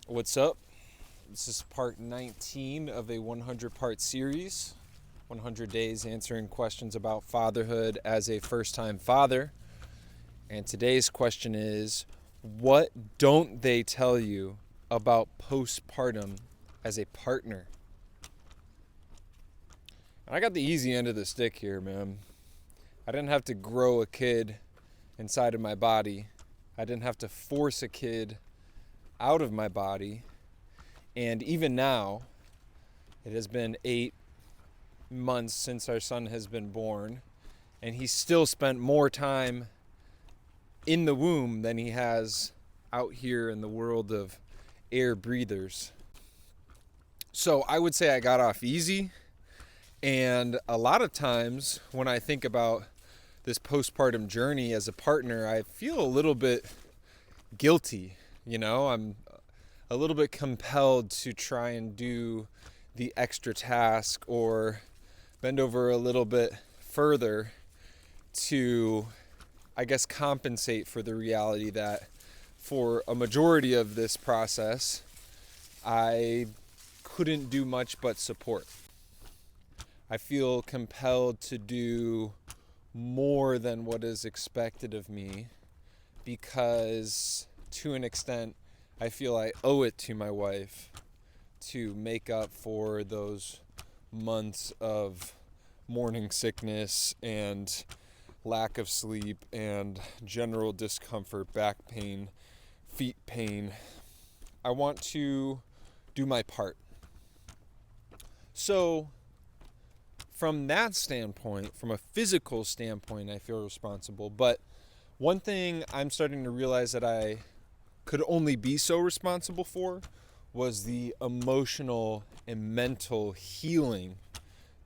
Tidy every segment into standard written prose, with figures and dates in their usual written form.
What's up? This is part 19 of a 100-part series, 100 days answering questions about fatherhood as a first-time father. And today's question is, what don't they tell you about postpartum as a partner? I got the easy end of the stick here, man. I didn't have to grow a kid inside of my body. I didn't have to force a kid out of my body. And even now, it has been 8 months since our son has been born, and he's still spent more time in the womb than he has out here in the world of air breathers. So I would say I got off easy. And a lot of times when I think about this postpartum journey as a partner, I feel a little bit guilty. I'm a little bit compelled to try and do the extra task or bend over a little bit further to, I guess, compensate for the reality that for a majority of this process, I couldn't do much but support. I feel compelled to do more than what is expected of me because, to an extent, I feel I owe it to my wife to make up for those months of morning sickness and lack of sleep and general discomfort, back pain, feet pain. I want to do my part. So, from that standpoint, from a physical standpoint, I feel responsible. But one thing I'm starting to realize that I could only be so responsible for was the emotional and mental healing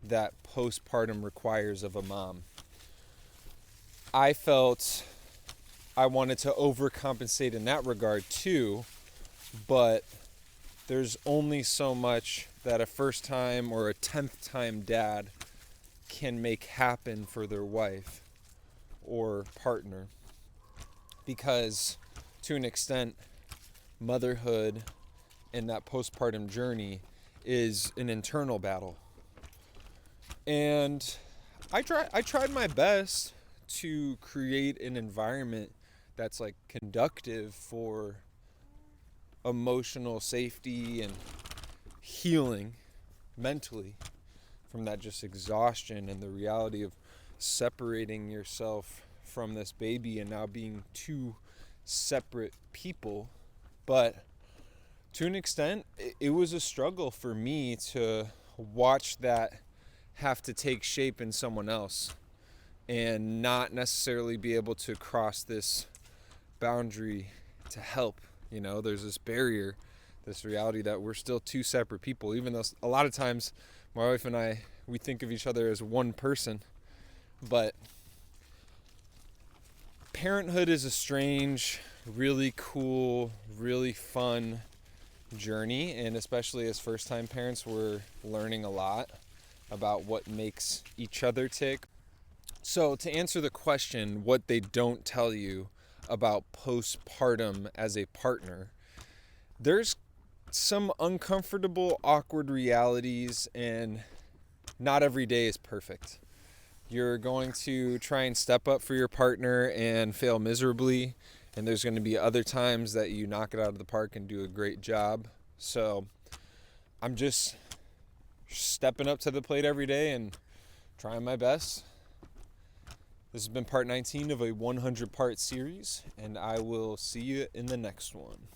that postpartum requires of a mom. I felt I wanted to overcompensate in that regard too, but there's only so much that a first time or a 10th time dad can make happen for their wife or partner, because to an extent, motherhood and that postpartum journey is an internal battle. And I tried my best to create an environment that's like conducive for emotional safety and healing mentally from that just exhaustion and the reality of separating yourself from this baby and now being two separate people. But to an extent, it was a struggle for me to watch that have to take shape in someone else and not necessarily be able to cross this boundary to help. There's this barrier, this reality that we're still two separate people, even though a lot of times my wife and I, we think of each other as one person. But parenthood is a strange, really cool, really fun journey, and especially as first-time parents, we're learning a lot about what makes each other tick. So to answer the question, what they don't tell you about postpartum as a partner, there's some uncomfortable, awkward realities, and not every day is perfect. You're going to try and step up for your partner and fail miserably, and there's going to be other times that you knock it out of the park and do a great job. So I'm just stepping up to the plate every day and trying my best. This has been part 19 of a 100-part series, and I will see you in the next one.